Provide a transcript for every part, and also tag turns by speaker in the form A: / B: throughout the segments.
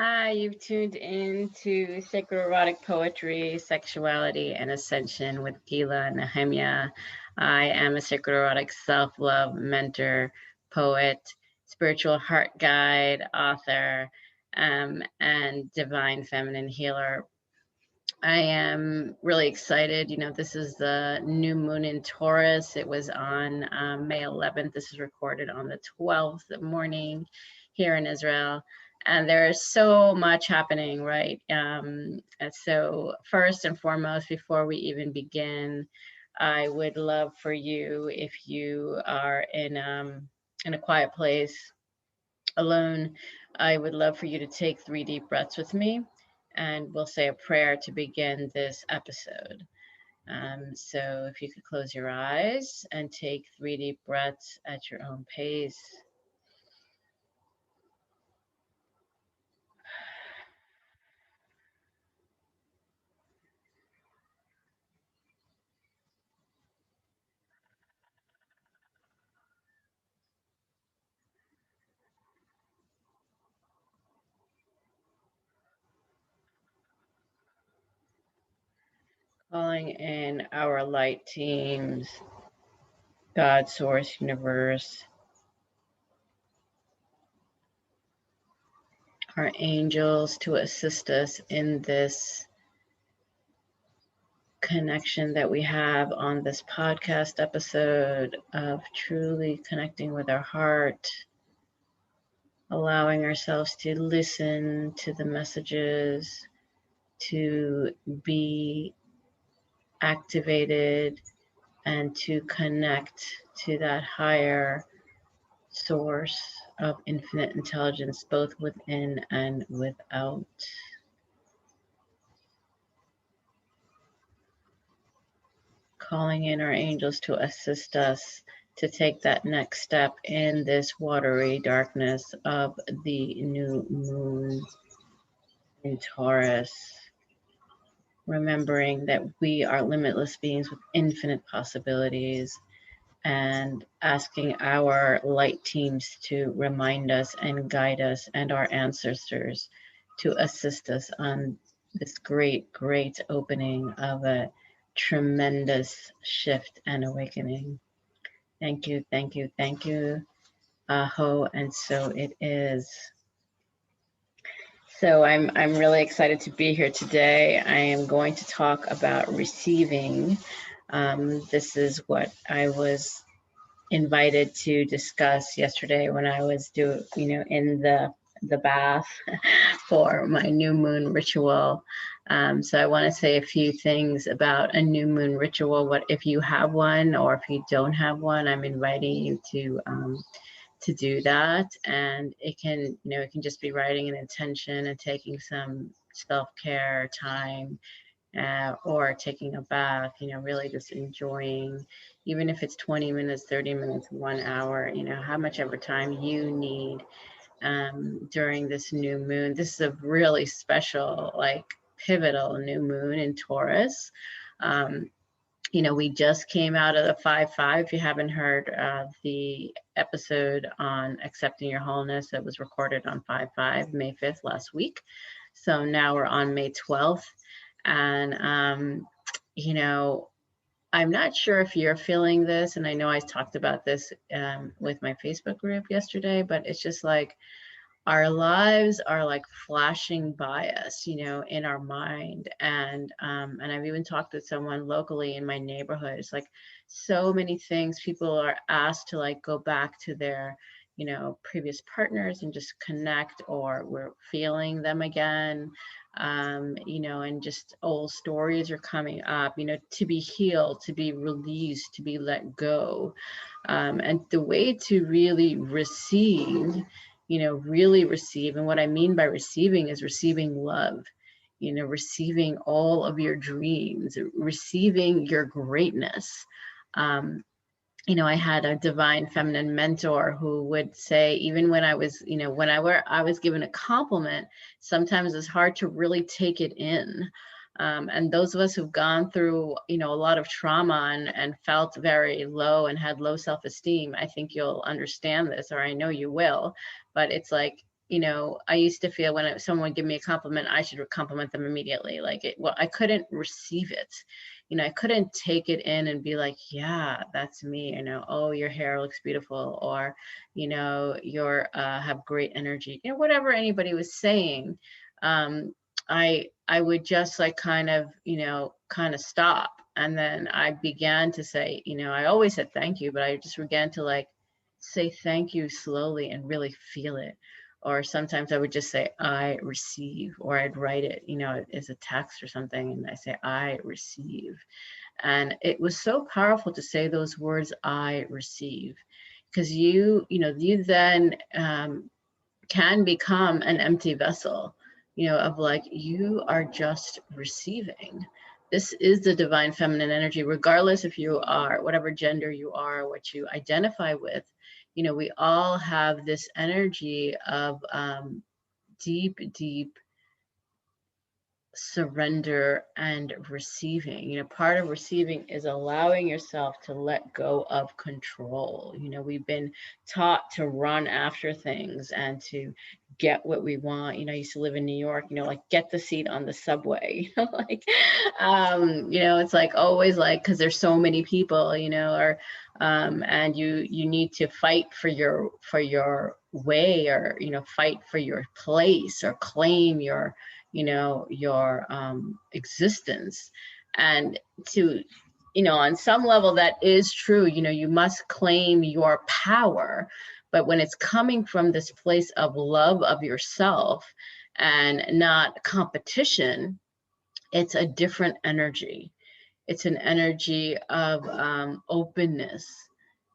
A: Hi, you've tuned in to Sacred Erotic Poetry, Sexuality, and Ascension with Gila Nehemiah. I am a sacred erotic self-love mentor, poet, spiritual heart guide, author, and divine feminine healer. I am really excited. This is the new moon in Taurus. It was on May 11th. This is recorded on the 12th morning here in Israel. And there's so much happening, right? And so first and foremost, before we even begin, I would love for you, if you are in a quiet place, alone, I would love for you to take 3 deep breaths with me, and we'll say a prayer to begin this episode. So if you could close your eyes and take 3 deep breaths at your own pace. Calling in our light teams, God, Source, Universe, our angels to assist us in this connection that we have on this podcast episode of truly connecting with our heart, allowing ourselves to listen to the messages, to be activated, and to connect to that higher source of infinite intelligence, both within and without. Calling in our angels to assist us to take that next step in this watery darkness of the new moon in Taurus. Remembering that we are limitless beings with infinite possibilities, and asking our light teams to remind us and guide us, and our ancestors to assist us on this great opening of a tremendous shift and awakening. Thank you, thank you, thank you. Aho, and so it is. So I'm really excited to be here today. I am going to talk about receiving. This is what I was invited to discuss yesterday when I was in the bath for my new moon ritual. So I want to say a few things about a new moon ritual. What if you have one, or if you don't have one, I'm inviting you to do that. And it can just be writing an intention and taking some self-care time, or taking a bath, really just enjoying, even if it's 20 minutes, 30 minutes, 1 hour, how much ever time you need during this new moon. This is a really special, pivotal new moon in Taurus. We just came out of the 5-5. If you haven't heard the episode on accepting your wholeness, that was recorded on 5-5, May 5th last week. So now we're on May 12th. And, I'm not sure if you're feeling this, and I know I talked about this with my Facebook group yesterday, but it's just like our lives are like flashing by us, in our mind. And I've even talked with someone locally in my neighborhood. It's like so many things. People are asked to go back to their, previous partners and just connect, or we're feeling them again. And just old stories are coming up, to be healed, to be released, to be let go. And the way to really receive, really receive. And what I mean by receiving is receiving love, receiving all of your dreams, receiving your greatness. I had a divine feminine mentor who would say, even when I was, I was given a compliment, sometimes it's hard to really take it in. And those of us who've gone through, a lot of trauma and felt very low and had low self-esteem, I think you'll understand this, or I know you will. But it's like, I used to feel when someone would give me a compliment, I should compliment them immediately. Well, I couldn't receive it. I couldn't take it in and be like, yeah, that's me. Oh, your hair looks beautiful, or, you're have great energy. Whatever anybody was saying, I would just like kind of stop. And then I began to say, I always said thank you, but I just began to like say thank you slowly and really feel it. Or sometimes I would just say, I receive, or I'd write it, as a text or something. And I say, I receive. And it was so powerful to say those words, I receive, because you then can become an empty vessel, of like, you are just receiving. This is the divine feminine energy, regardless if you are, whatever gender you are, what you identify with. We all have this energy of deep, deep surrender and receiving. Part of receiving is allowing yourself to let go of control. We've been taught to run after things and to get what we want. I used to live in New York, like get the seat on the subway, it's like always like, because there's so many people, or and you need to fight for your way, or fight for your place, or claim your existence. And to on some level that is true. You must claim your power, but when it's coming from this place of love of yourself and not competition, it's a different energy. It's an energy of openness.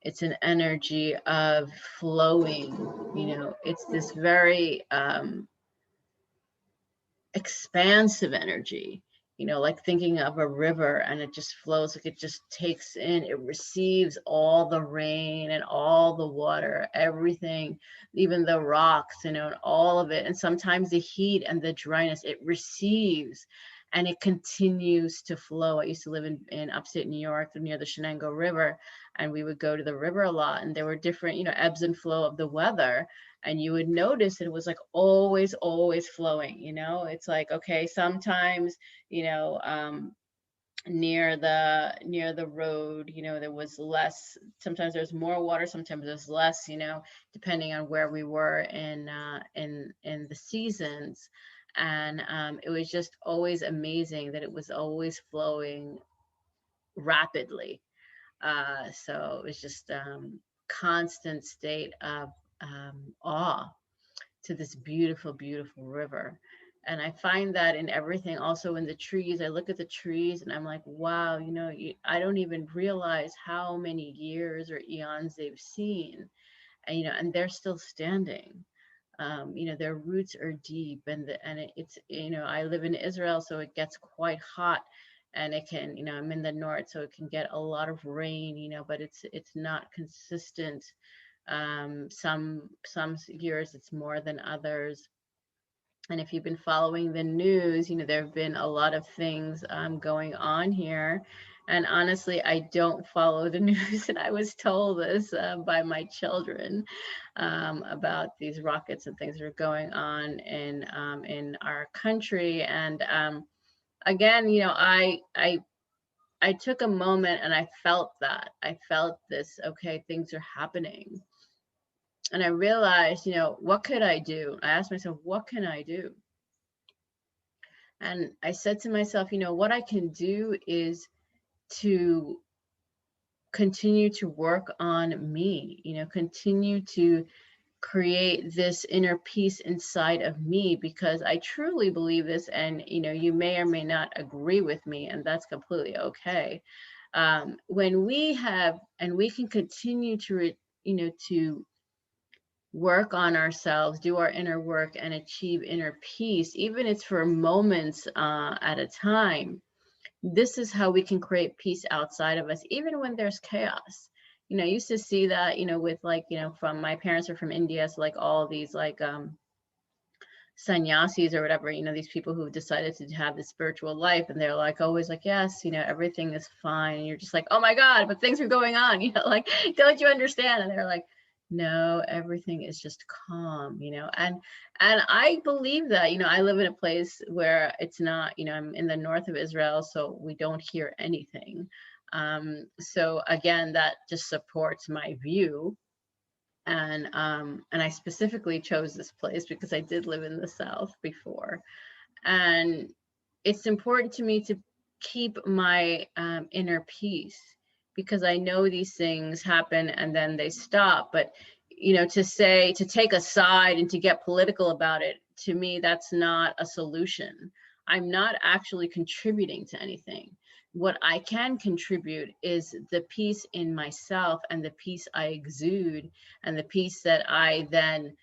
A: It's an energy of flowing. It's this very expansive energy, like thinking of a river, and it just flows, like it just takes in, it receives all the rain and all the water, everything, even the rocks, and all of it. And sometimes the heat and the dryness, it receives and it continues to flow. I used to live in upstate New York near the Shenango River, and we would go to the river a lot, and there were different, ebbs and flow of the weather. And you would notice it was like always flowing. It's like, okay, sometimes, near the road, there was less, sometimes there's more water, sometimes there's less, depending on where we were in the seasons. And it was just always amazing that it was always flowing rapidly. So it was just constant state of awe to this beautiful, beautiful river. And I find that in everything, also in the trees. I look at the trees and I'm like, wow, I don't even realize how many years or eons they've seen, and and they're still standing. Their roots are deep, and it's I live in Israel, so it gets quite hot, and it can, I'm in the north, so it can get a lot of rain, but it's not consistent. Some years it's more than others. And if you've been following the news, there have been a lot of things going on here. And honestly, I don't follow the news, and I was told this by my children about these rockets and things that are going on in our country. And again, I took a moment and I felt that. I felt this, okay, things are happening. And I realized, what could I do? I asked myself, what can I do? And I said to myself, what I can do is to continue to work on me, continue to create this inner peace inside of me, because I truly believe this. And, you may or may not agree with me, and that's completely okay. When we have, and we can continue to, to work on ourselves, do our inner work, and achieve inner peace, even if it's for moments at a time. This is how we can create peace outside of us, even when there's chaos. I used to see that, with like, from my parents are from India, so like all these like sannyasis or whatever, these people who decided to have this spiritual life, and they're like always like, yes, everything is fine, and you're just like, oh my God, but things are going on, like, don't you understand? And they're like, No, everything is just calm, and I believe that, I live in a place where it's not, I'm in the north of Israel, so we don't hear anything. So again, that just supports my view. And I specifically chose this place because I did live in the South before. And it's important to me to keep my inner peace, because I know these things happen and then they stop. But, to take a side and to get political about it, to me, that's not a solution. I'm not actually contributing to anything. What I can contribute is the peace in myself and the peace I exude and the peace that I then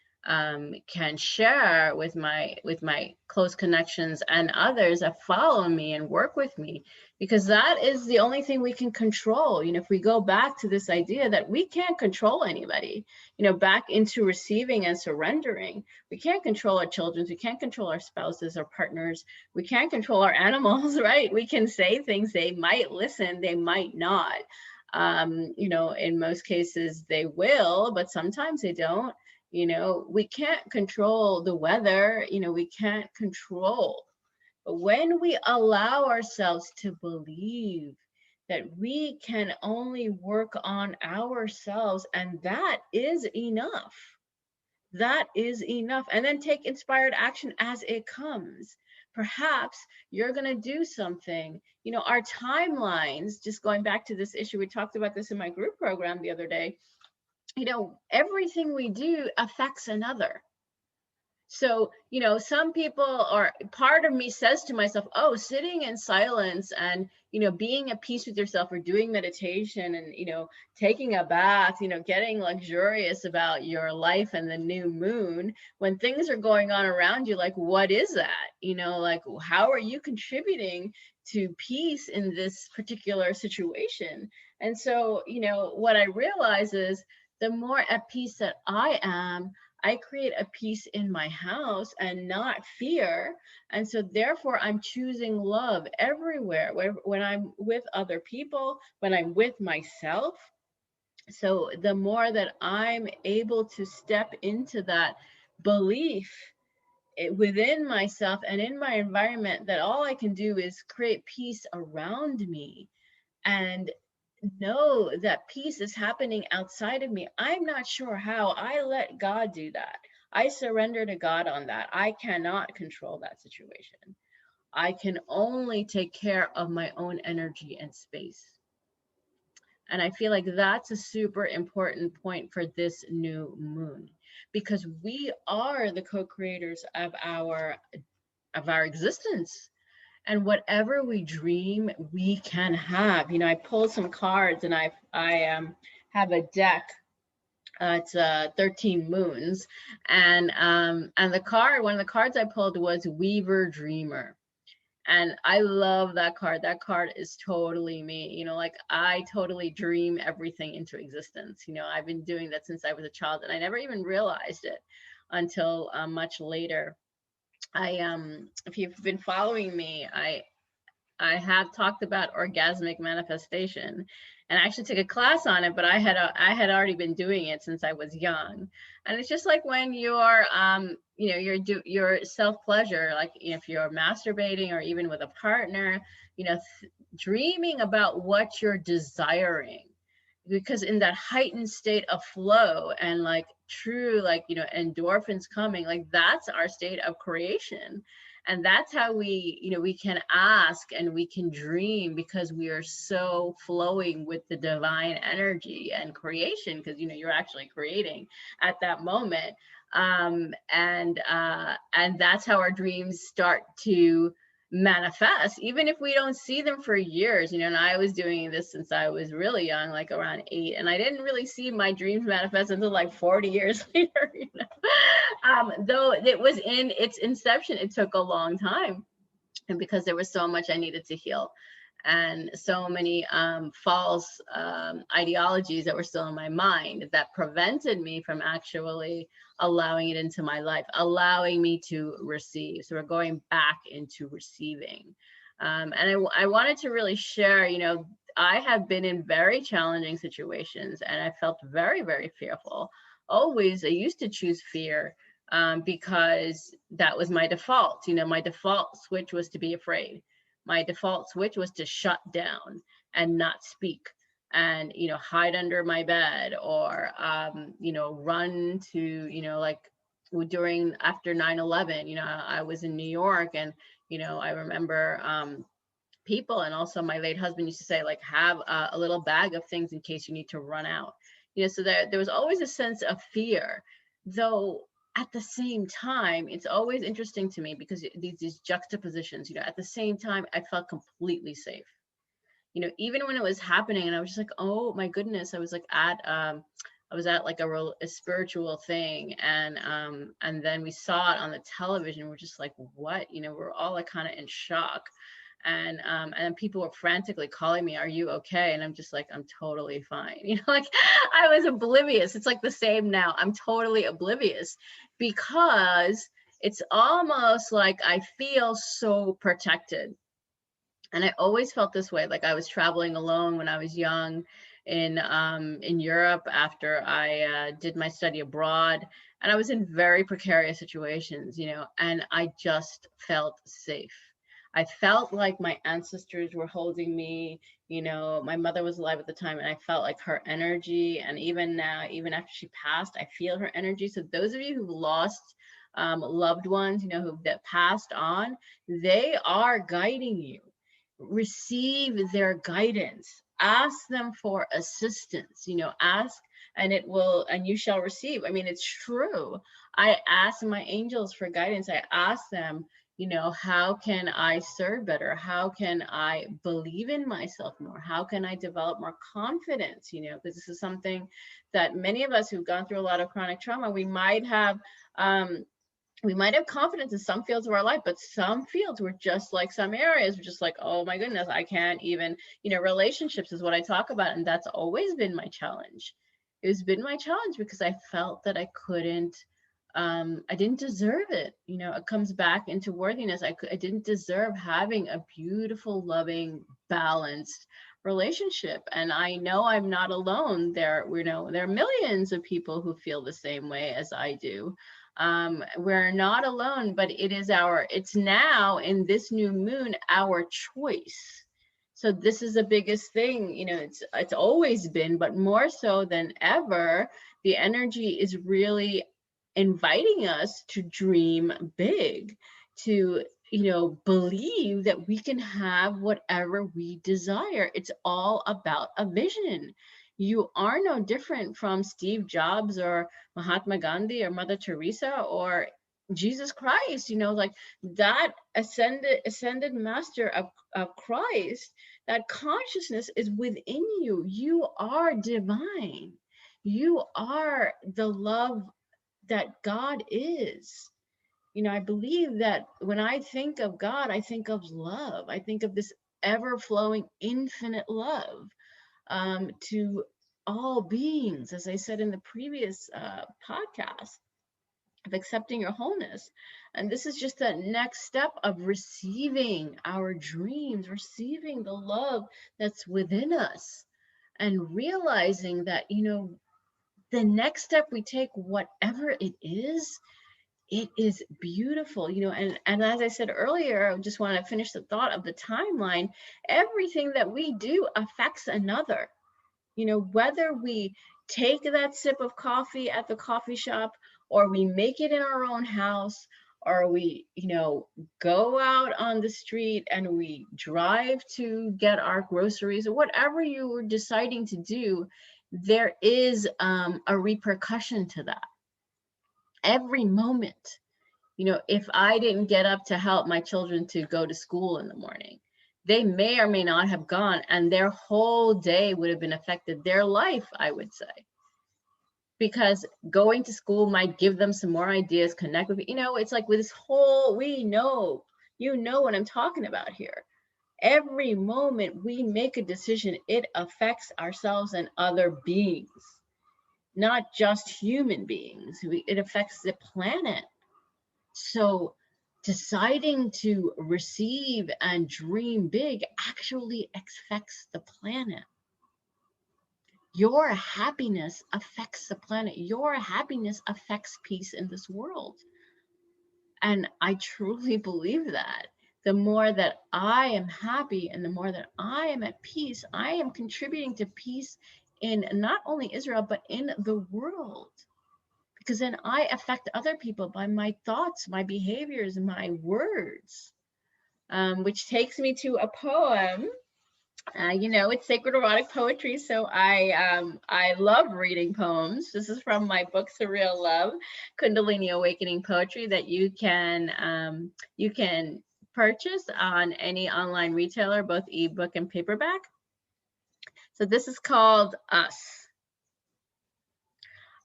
A: can share with my close connections and others that follow me and work with me, because that is the only thing we can control. If we go back to this idea that we can't control anybody, back into receiving and surrendering, we can't control our children, we can't control our spouses, our partners, we can't control our animals, right? We can say things, they might listen, they might not. In most cases they will, but sometimes they don't. We can't control the weather, we can't control. But when we allow ourselves to believe that we can only work on ourselves, and that is enough, and then take inspired action as it comes. Perhaps you're going to do something. Our timelines, just going back to this issue, we talked about this in my group program the other day, everything we do affects another. So, some people, or part of me says to myself, oh, sitting in silence and, being at peace with yourself, or doing meditation and, taking a bath, getting luxurious about your life and the new moon, when things are going on around you, like, what is that? Like, how are you contributing to peace in this particular situation? And so, what I realize is the more at peace that I am, I create a peace in my house and not fear. And so therefore I'm choosing love everywhere, when I'm with other people, when I'm with myself. So the more that I'm able to step into that belief within myself and in my environment, that all I can do is create peace around me, and know that peace is happening outside of me. I'm not sure how. I let God do that. I surrender to God on that. I cannot control that situation. I can only take care of my own energy and space. And I feel like that's a super important point for this new moon, because we are the co-creators of our existence. And whatever we dream, we can have. I pulled some cards, and I have a deck. It's 13 moons, and one of the cards I pulled was Weaver Dreamer, and I love that card. That card is totally me. Like, I totally dream everything into existence. I've been doing that since I was a child, and I never even realized it until much later. If you've been following me, I have talked about orgasmic manifestation, and I actually took a class on it, but I had already been doing it since I was young. And it's just like when you're your self pleasure, like if you're masturbating or even with a partner, dreaming about what you're desiring, because in that heightened state of flow and like true, like, endorphins coming, like that's our state of creation. And that's how we can ask and we can dream, because we are so flowing with the divine energy and creation, because you're actually creating at that moment. And that's how our dreams start to manifest, even if we don't see them for years. And I was doing this since I was really young, like around 8, and I didn't really see my dreams manifest until like 40 years later. Though it was in its inception, it took a long time, and because there was so much I needed to heal, and so many false ideologies that were still in my mind that prevented me from actually allowing it into my life, allowing me to receive. So we're going back into receiving. And I wanted to really share, I have been in very challenging situations, and I felt very, very fearful. I used to choose fear because that was my default. My default switch was to be afraid. My default switch was to shut down and not speak and, hide under my bed or, run to, like after 9/11, I was in New York and, I remember people, and also my late husband used to say, like, have a little bag of things in case you need to run out. So there was always a sense of fear, though at the same time it's always interesting to me because these juxtapositions, at the same time I felt completely safe, even when it was happening and I was just like, oh my goodness. I was like at like a spiritual thing, and then we saw it on the television. We're just like, what? We're all like kind of in shock. And people were frantically calling me, are you okay? And I'm just like, I'm totally fine. Like I was oblivious. It's like the same now. I'm totally oblivious because it's almost like I feel so protected. And I always felt this way. Like I was traveling alone when I was young in Europe after I did my study abroad, and I was in very precarious situations, and I just felt safe. I felt like my ancestors were holding me. My mother was alive at the time, and I felt like her energy. And even now, even after she passed, I feel her energy. So those of you who've lost loved ones, who've passed on, they are guiding you. Receive their guidance, ask them for assistance, ask and you shall receive. I mean, it's true. I ask my angels for guidance. I ask them, how can I serve better? How can I believe in myself more? How can I develop more confidence? Because this is something that many of us who've gone through a lot of chronic trauma, we might have confidence in some fields of our life, but some fields were just like some areas were just like, oh my goodness, I can't even, relationships is what I talk about. And that's always been my challenge. It's been my challenge because I felt that I couldn't, I didn't deserve it. It comes back into worthiness. I didn't deserve having a beautiful, loving, balanced relationship. And I know I'm not alone. There are millions of people who feel the same way as I do. We're not alone, but it's now in this new moon, our choice. So this is the biggest thing, it's always been, but more so than ever, the energy is really inviting us to dream big, to, believe that we can have whatever we desire. It's all about a vision. You are no different from Steve Jobs or Mahatma Gandhi or Mother Teresa or Jesus Christ, like that ascended master of Christ. That consciousness is within you. You are divine. You are the love that God is. I believe that when I think of God, I think of love. I think of this ever-flowing infinite love to all beings, as I said in the previous podcast, of accepting your wholeness. And this is just the next step of receiving our dreams, receiving the love that's within us, and realizing that, the next step we take, whatever it is beautiful, and as I said earlier, I just want to finish the thought of the timeline. Everything that we do affects another. Whether we take that sip of coffee at the coffee shop, or we make it in our own house, or we, go out on the street and we drive to get our groceries, or whatever you were deciding to do, there is a repercussion to that. Every moment, if I didn't get up to help my children to go to school in the morning, they may or may not have gone, and their whole day would have been affected, their life, I would say. Because going to school might give them some more ideas, connect with, it's like with this whole, you know what I'm talking about here. Every moment we make a decision, it affects ourselves and other beings, not just human beings. It affects the planet. So deciding to receive and dream big actually affects the planet. Your happiness affects the planet. Your happiness affects peace in this world. And I truly believe that. The more that I am happy and the more that I am at peace, I am contributing to peace in not only Israel, but in the world. Because then I affect other people by my thoughts, my behaviors, my words, which takes me to a poem. You know, it's sacred erotic poetry, so I love reading poems. This is from my book Surreal Love, Kundalini Awakening Poetry, that you can purchase on any online retailer, both ebook and paperback. So this is called Us.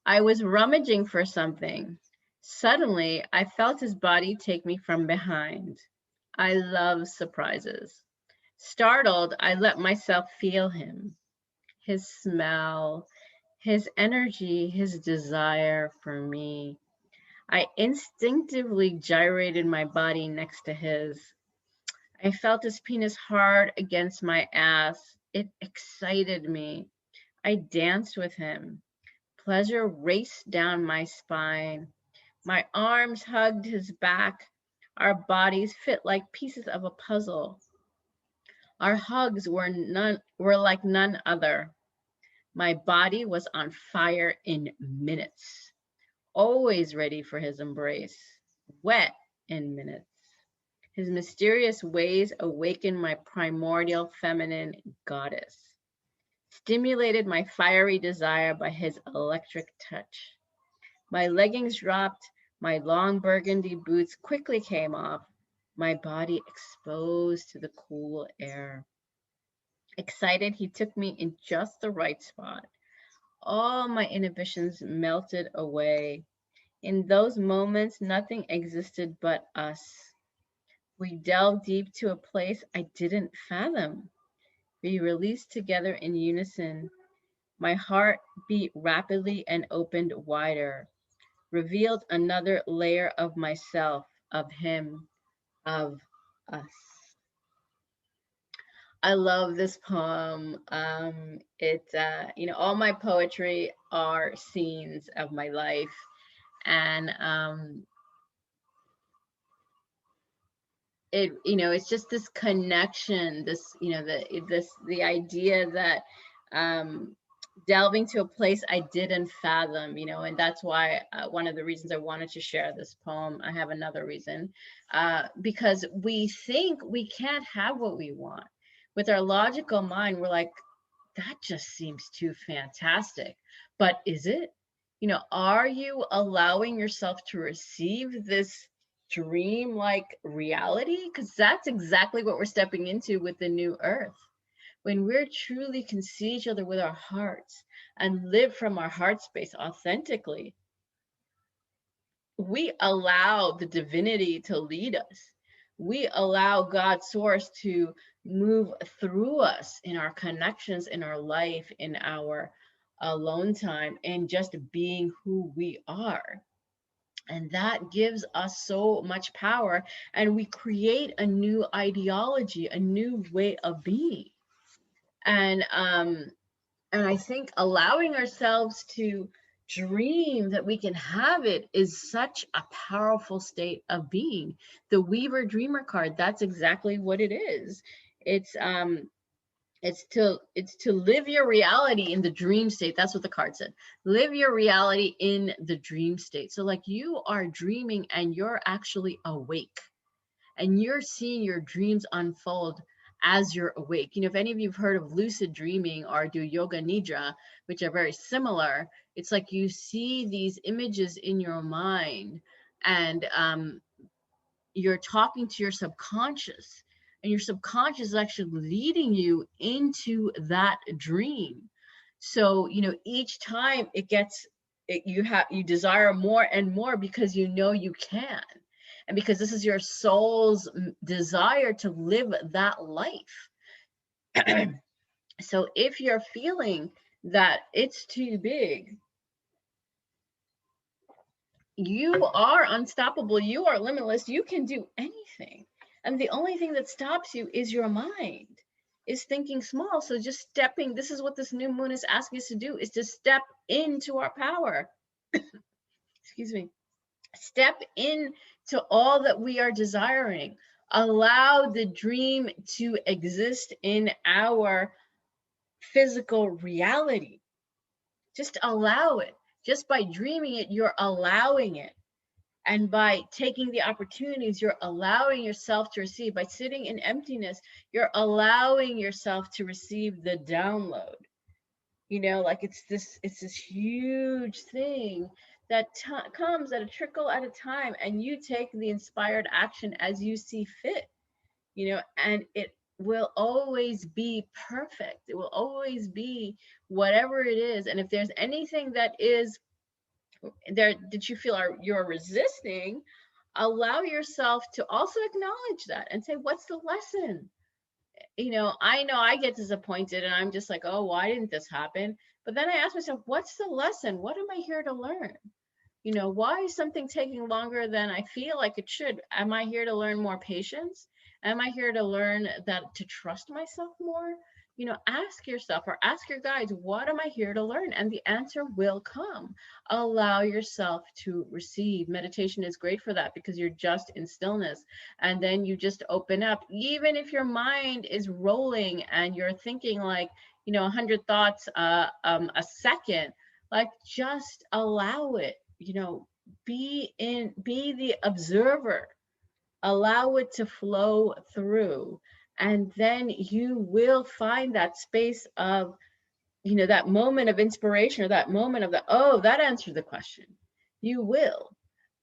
A: I was rummaging for something. Suddenly, I felt his body take me from behind. I love surprises. Startled, I let myself feel him. His smell, his energy, his desire for me. I instinctively gyrated my body next to his. I felt his penis hard against my ass. It excited me. I danced with him. Pleasure raced down my spine. My arms hugged his back. Our bodies fit like pieces of a puzzle. Our hugs were like none other. My body was on fire in minutes, always ready for his embrace, wet in minutes. His mysterious ways awakened my primordial feminine goddess, stimulated my fiery desire by his electric touch. My leggings dropped, my long burgundy boots quickly came off, my body exposed to the cool air. Excited, he took me in just the right spot. All my inhibitions melted away. In those moments, nothing existed but us. We delved deep to a place I didn't fathom. We released together in unison. My heart beat rapidly and opened wider, revealed another layer of myself, of him, of us. I love this poem. You know, all my poetry are scenes of my life, and you know, it's just this connection, this, you know, the idea that delving to a place I didn't fathom, you know, and that's why one of the reasons I wanted to share this poem. I have another reason, because we think we can't have what we want. With our logical mind, we're like, that just seems too fantastic. But is it? You know, are you allowing yourself to receive this dream-like reality? Because that's exactly what we're stepping into with the new earth. When we're truly can see each other with our hearts and live from our heart space authentically, we allow the divinity to lead us. We allow God's source to move through us in our connections, in our life, in our alone time, and just being who we are. And that gives us so much power. And we create a new ideology, a new way of being. And I think allowing ourselves to dream that we can have it is such a powerful state of being. The Weaver Dreamer card, that's exactly what it is. It's to live your reality in the dream state. That's what the card said. Live your reality in the dream state. So like you are dreaming and you're actually awake and you're seeing your dreams unfold as you're awake. You know, if any of you have heard of lucid dreaming or do yoga nidra, which are very similar, it's like you see these images in your mind and you're talking to your subconscious, and your subconscious is actually leading you into that dream. So, you know, each time you desire more and more because you know you can. And because this is your soul's desire to live that life. So if you're feeling that it's too big, you are unstoppable, you are limitless, you can do anything. And the only thing that stops you is your mind. is thinking small. So just stepping, this is what this new moon is asking us to do, is to step into our power. Excuse me. Step into all that we are desiring. Allow the dream to exist in our physical reality. Just allow it. Just by dreaming it, you're allowing it. And by taking the opportunities, you're allowing yourself to receive. By sitting in emptiness, you're allowing yourself to receive the download. You know, like it's this huge thing that comes at a trickle at a time, and you take the inspired action as you see fit, you know, and it will always be perfect. It will always be whatever it is. And if there's anything that is there that you feel you're resisting, allow yourself to also acknowledge that and say, what's the lesson? You know I get disappointed and I'm just like, oh, why didn't this happen? But then I ask myself, what's the lesson? What am I here to learn? You know, why is something taking longer than I feel like it should? Am I here to learn more patience? Am I here to learn that to trust myself more? You know, ask yourself or ask your guides, what am I here to learn? And the answer will come. Allow yourself to receive. Meditation is great for that because you're just in stillness. And then you just open up. Even if your mind is rolling and you're thinking like, you know, 100 thoughts a second, like just allow it. You know, be the observer, allow it to flow through, and then you will find that space of, you know, that moment of inspiration or that moment of oh, that answered the question. You will,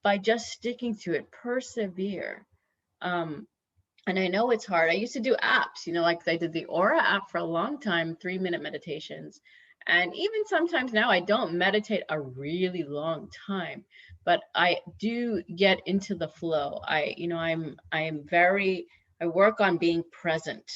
A: by just sticking to it, persevere. And I know it's hard. I used to do apps, you know, like I did the Aura app for a long time, 3-minute meditations. And even sometimes now I don't meditate a really long time, but I do get into the flow. I work on being present.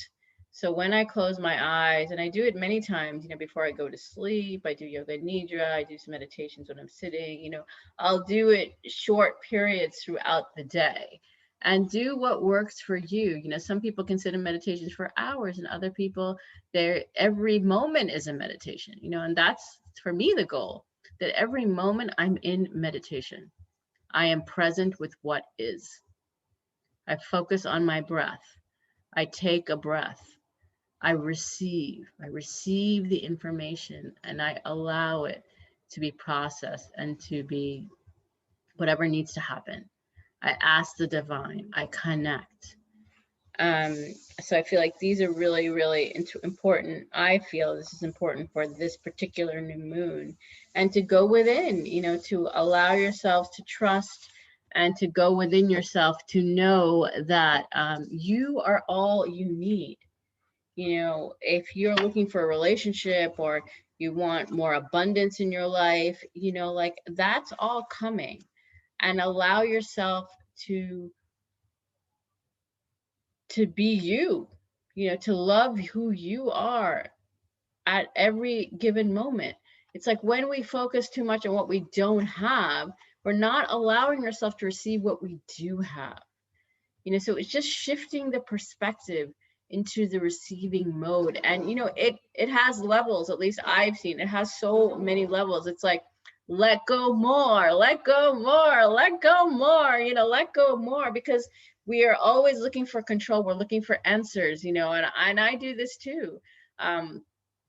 A: So when I close my eyes, and I do it many times, you know, before I go to sleep, I do yoga nidra, I do some meditations when I'm sitting, you know, I'll do it short periods throughout the day. And do what works for you. You know, some people consider meditations for hours, and other people, every moment is a meditation, you know, and that's for me the goal, that every moment I'm in meditation. I am present with what is. I focus on my breath. I take a breath. I receive the information, and I allow it to be processed and to be whatever needs to happen. I ask the divine, I connect. So I feel like these are really, really important. I feel this is important for this particular new moon, and to go within, you know, to allow yourself to trust and to go within yourself to know that you are all you need. You know, if you're looking for a relationship or you want more abundance in your life, you know, like that's all coming. And allow yourself to be you, you know, to love who you are at every given moment. It's like when we focus too much on what we don't have, we're not allowing ourselves to receive what we do have. You know, so it's just shifting the perspective into the receiving mode. And, you know, it has levels, at least I've seen. It has so many levels. It's like, let go more, let go more, let go more, you know, let go more, because we are always looking for control. We're looking for answers, you know, and I do this too. And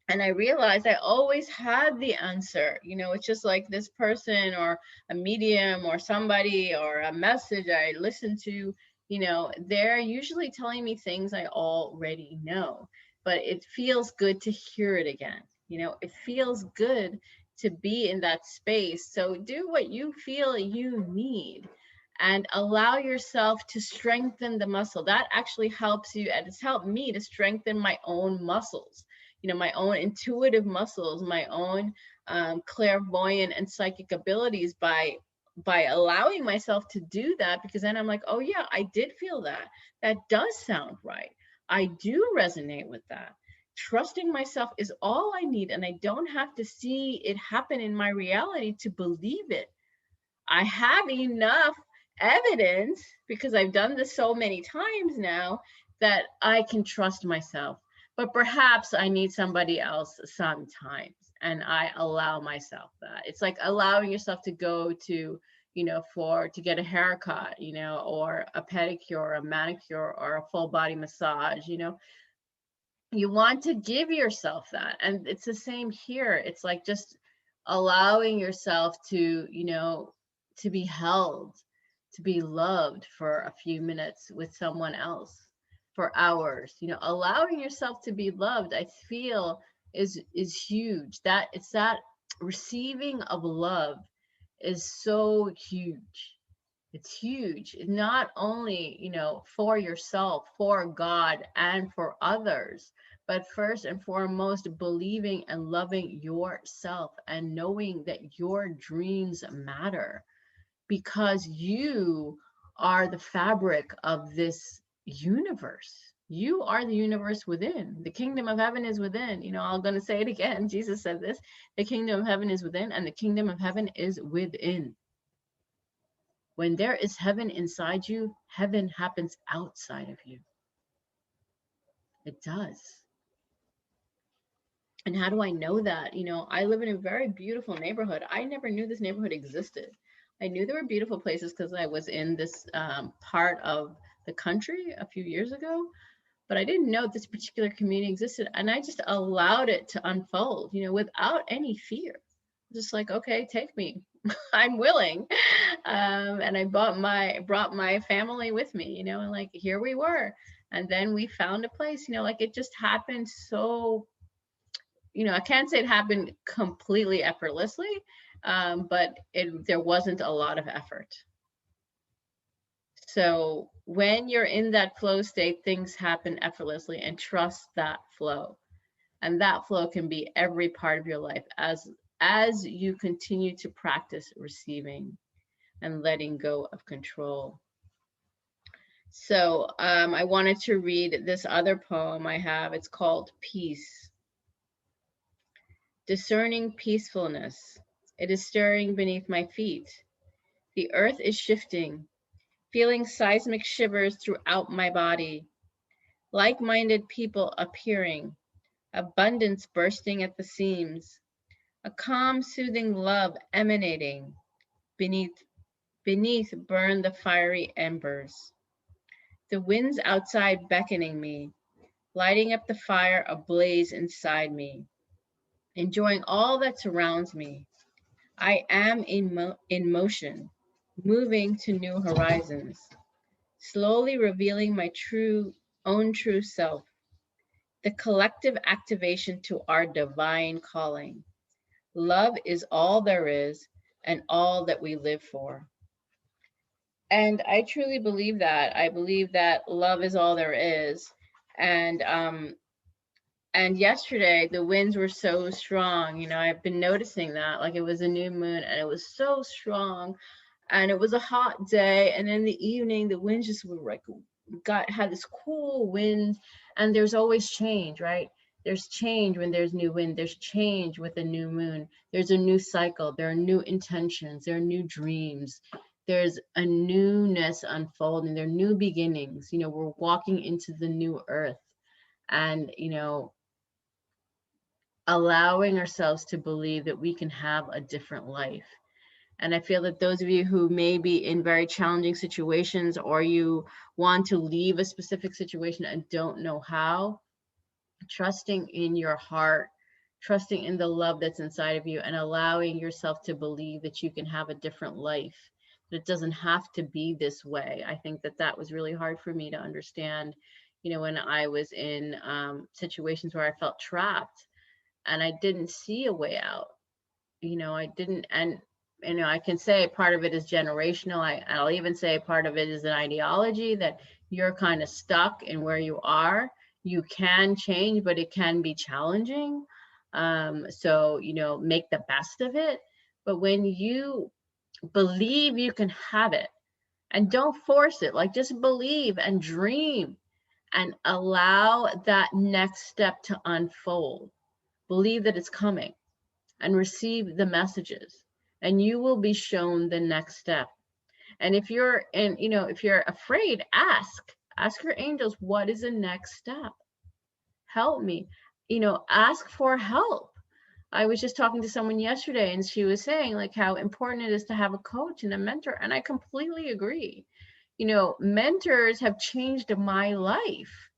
A: I realized I always had the answer. You know, it's just like this person or a medium or somebody or a message I listen to, you know, they're usually telling me things I already know, but it feels good to hear it again. You know, it feels good to be in that space. So do what you feel you need and allow yourself to strengthen the muscle. That actually helps you, and it's helped me to strengthen my own muscles, you know, my own intuitive muscles, my own clairvoyant and psychic abilities by allowing myself to do that, because then I'm like, oh yeah, I did feel that. That does sound right. I do resonate with that. Trusting myself is all I need, and I don't have to see it happen in my reality to believe it. I have enough evidence, because I've done this so many times now, that I can trust myself. but perhaps I need somebody else sometimes. And I allow myself that. It's like allowing yourself to go to, to get a haircut, or a pedicure, or a manicure, or a full body massage, you want to give yourself that. And it's the same here. It's like just allowing yourself to, to be held, to be loved for a few minutes with someone else, for hours, allowing yourself to be loved, I feel is huge. That it's that receiving of love is so huge. It's huge, not only, for yourself, for God, and for others, but first and foremost, believing and loving yourself and knowing that your dreams matter, because you are the fabric of this universe. You are the universe within. The kingdom of heaven is within. I'm going to say it again. Jesus said this: the kingdom of heaven is within, and the kingdom of heaven is within. When there is heaven inside you, heaven happens outside of you. It does. And how do I know that? I live in a very beautiful neighborhood. I never knew this neighborhood existed. I knew there were beautiful places because I was in this part of the country a few years ago, but I didn't know this particular community existed. And I just allowed it to unfold, without any fear. Just like, okay, take me. I'm willing. And I brought my family with me, and like, here we were. And then we found a place, like it just happened so, I can't say it happened completely effortlessly, but there wasn't a lot of effort. So when you're in that flow state, things happen effortlessly, and trust that flow. And that flow can be every part of your life as you continue to practice receiving and letting go of control. So I wanted to read this other poem I have. It's called Peace. Discerning peacefulness. It is stirring beneath my feet. The earth is shifting, feeling seismic shivers throughout my body. Like-minded people appearing, abundance bursting at the seams, a calm, soothing love emanating. Beneath burn the fiery embers. The winds outside beckoning me, lighting up the fire ablaze inside me, enjoying all that surrounds me. I am in motion, moving to new horizons, slowly revealing my own true self, the collective activation to our divine calling. Love is all there is and all that we live for. And I truly believe that. I believe that love is all there is. And yesterday the winds were so strong. I've been noticing that, like, it was a new moon and it was so strong, and it was a hot day. And in the evening, the winds just were like, had this cool wind. And there's always change, right? There's change when there's new wind. There's change with a new moon. There's a new cycle. There are new intentions. There are new dreams. There's a newness unfolding. There are new beginnings. We're walking into the new earth, and, allowing ourselves to believe that we can have a different life. And I feel that those of you who may be in very challenging situations, or you want to leave a specific situation and don't know how, trusting in your heart, trusting in the love that's inside of you, and allowing yourself to believe that you can have a different life, that it doesn't have to be this way. I think that was really hard for me to understand, when I was in situations where I felt trapped and I didn't see a way out. I didn't. And I can say part of it is generational. I'll even say part of it is an ideology that you're kind of stuck in where you are. You can change, but it can be challenging. So, make the best of it. But when you believe you can have it, and don't force it, like, just believe and dream and allow that next step to unfold. Believe that it's coming and receive the messages, and you will be shown the next step. And if you're if you're afraid, ask your angels, what is the next step? help me. Ask for help. I was just talking to someone yesterday, and she was saying like how important it is to have a coach and a mentor, and I completely agree. Mentors have changed my life.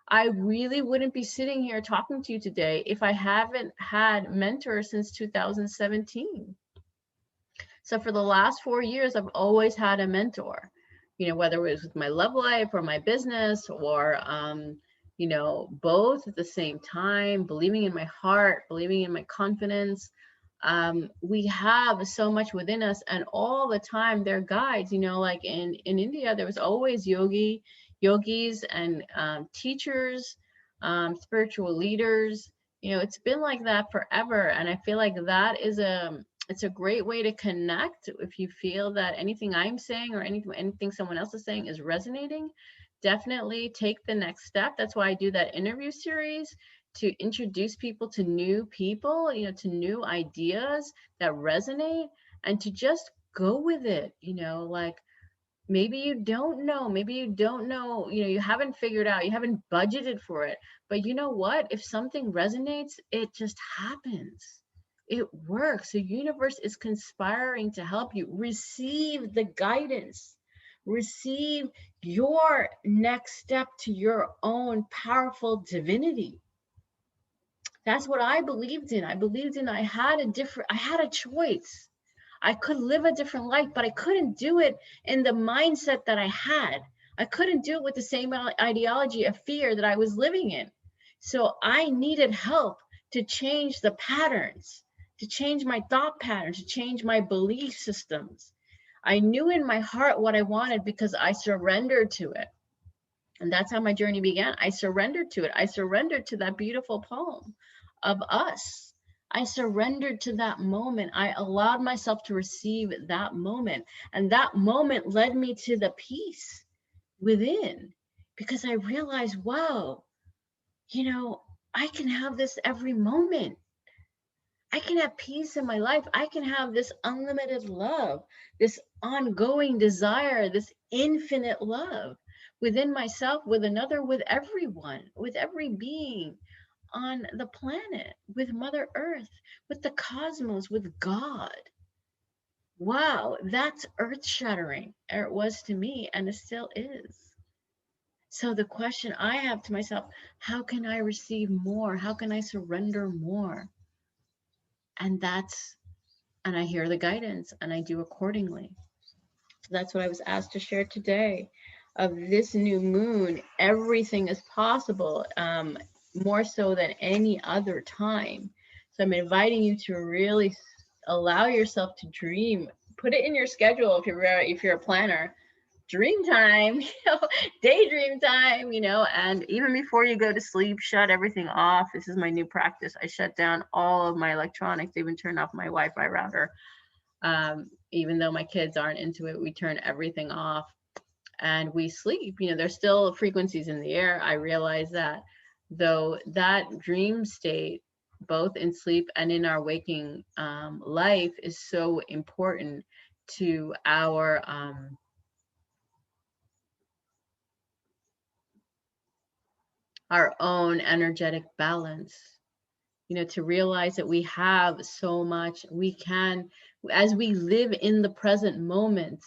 A: I really wouldn't be sitting here talking to you today if I haven't had mentors since 2017. So for the last 4 years, I've always had a mentor, whether it was with my love life or my business, or, both at the same time, believing in my heart, believing in my confidence. We have so much within us, and all the time they're guides. Like in India, there was always yogis and teachers, spiritual leaders. It's been like that forever, and I feel like that is it's a great way to connect. If you feel that anything I'm saying or anything someone else is saying is resonating, definitely take the next step. That's why I do that interview series, to introduce people to new people, to new ideas that resonate, and to just go with it. Like maybe you don't know, you haven't figured out, you haven't budgeted for it, but you know what? If something resonates, it just happens. It works. The universe is conspiring to help you. Receive the guidance. Receive your next step to your own powerful divinity. That's what I believed in. I had a choice. I could live a different life, but I couldn't do it in the mindset that I had. I couldn't do it with the same ideology of fear that I was living in. So I needed help to change the patterns, to change my thought patterns, to change my belief systems. I knew in my heart what I wanted because I surrendered to it. And that's how my journey began. I surrendered to it. I surrendered to that beautiful poem of us. I surrendered to that moment. I allowed myself to receive that moment. And that moment led me to the peace within, because I realized, wow, I can have this every moment. I can have peace in my life. I can have this unlimited love, this ongoing desire, this infinite love within myself, with another, with everyone, with every being on the planet, with Mother Earth, with the cosmos, with God. Wow, that's earth shattering. It was to me, and it still is. So the question I have to myself, how can I receive more? How can I surrender more? And I hear the guidance and I do accordingly. So that's what I was asked to share today. Of this new moon, everything is possible, more so than any other time. So I'm inviting you to really allow yourself to dream. Put it in your schedule if you're a planner. Dream time, daydream time, and even before you go to sleep, shut everything off. This is my new practice. I shut down all of my electronics, even turn off my Wi-Fi router. Even though my kids aren't into it, we turn everything off and we sleep. There's still frequencies in the air. I realize that, though, that dream state, both in sleep and in our waking life, is so important to our own energetic balance. To realize that we have so much, we can, as we live in the present moment,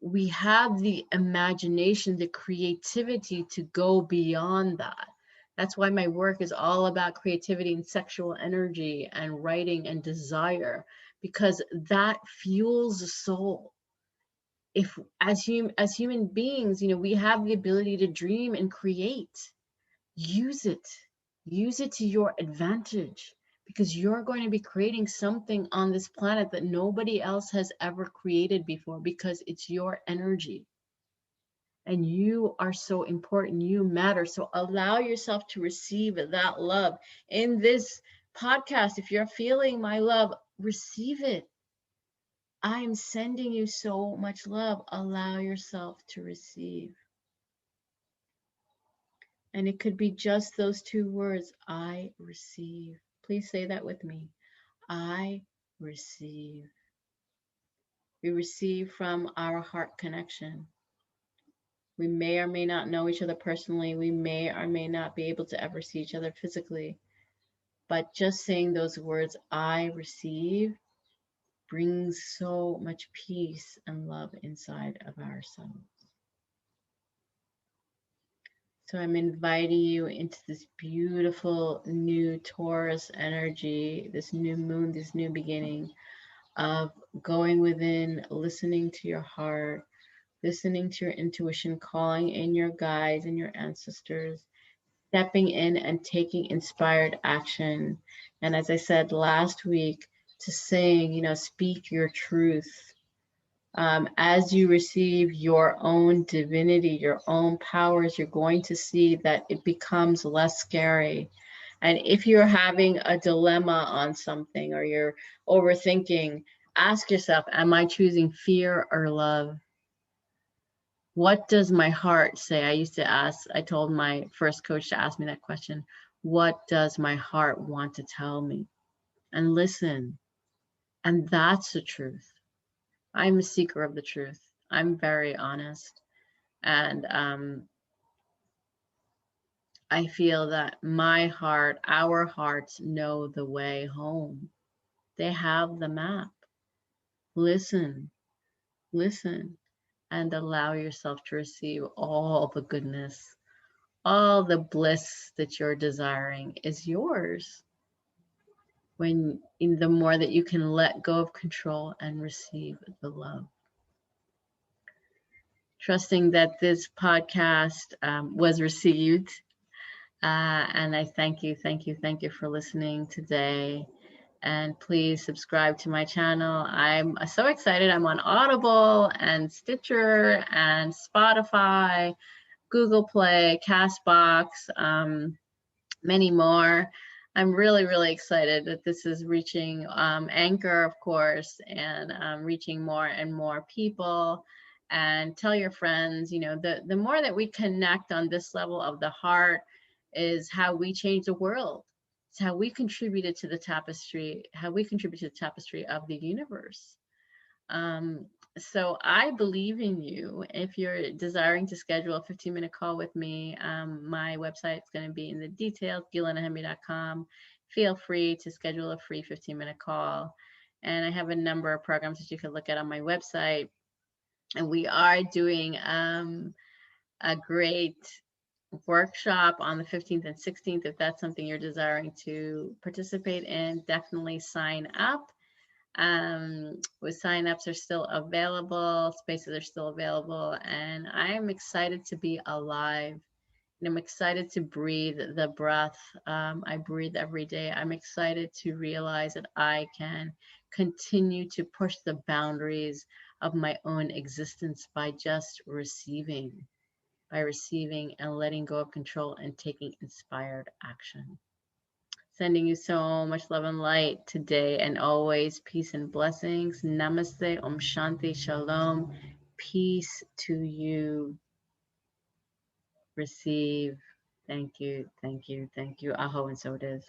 A: we have the imagination, the creativity to go beyond that. That's why my work is all about creativity and sexual energy and writing and desire, because that fuels the soul. If as human beings, we have the ability to dream and create. Use it. Use it to your advantage, because you're going to be creating something on this planet that nobody else has ever created before, because it's your energy. And you are so important. You matter. So allow yourself to receive that love. In this podcast, if you're feeling my love, receive it. I'm sending you so much love. Allow yourself to receive. And it could be just those two words, I receive. Please say that with me. I receive. We receive from our heart connection. We may or may not know each other personally. We may or may not be able to ever see each other physically. But just saying those words, I receive, brings so much peace and love inside of ourselves. So I'm inviting you into this beautiful new Taurus energy, this new moon, this new beginning of going within, listening to your heart, listening to your intuition, calling in your guides and your ancestors, stepping in and taking inspired action. And as I said last week, to saying, speak your truth. As you receive your own divinity, your own powers, you're going to see that it becomes less scary. And if you're having a dilemma on something or you're overthinking, ask yourself, am I choosing fear or love? What does my heart say? I told my first coach to ask me that question. What does my heart want to tell me? And listen. And that's the truth. I'm a seeker of the truth. I'm very honest. And I feel that my heart, our hearts know the way home. They have the map. Listen, listen, and allow yourself to receive all the goodness, all the bliss that you're desiring is yours. When in the more that you can let go of control and receive the love. Trusting that this podcast was received. And I thank you for listening today. And please subscribe to my channel. I'm so excited. I'm on Audible and Stitcher and Spotify, Google Play, Castbox, many more. I'm really, really excited that this is reaching Anchor, of course, and reaching more and more people. And tell your friends, the more that we connect on this level of the heart is how we change the world. It's how we contributed to the tapestry, of the universe. So I believe in you. If you're desiring to schedule a 15-minute call with me, my website is going to be in the details, gilanahemi.com. Feel free to schedule a free 15-minute call. And I have a number of programs that you can look at on my website. And we are doing a great workshop on the 15th and 16th. If that's something you're desiring to participate in, definitely sign up. With signups are still available, spaces are still available, and I'm excited to be alive. And I'm excited to breathe the breath I breathe every day. I'm excited to realize that I can continue to push the boundaries of my own existence by just receiving, and letting go of control and taking inspired action. Sending you so much love and light today and always. Peace and blessings. Namaste. Om Shanti. Shalom. Peace to you. Receive. Thank you. Thank you. Thank you. Aho, and so it is.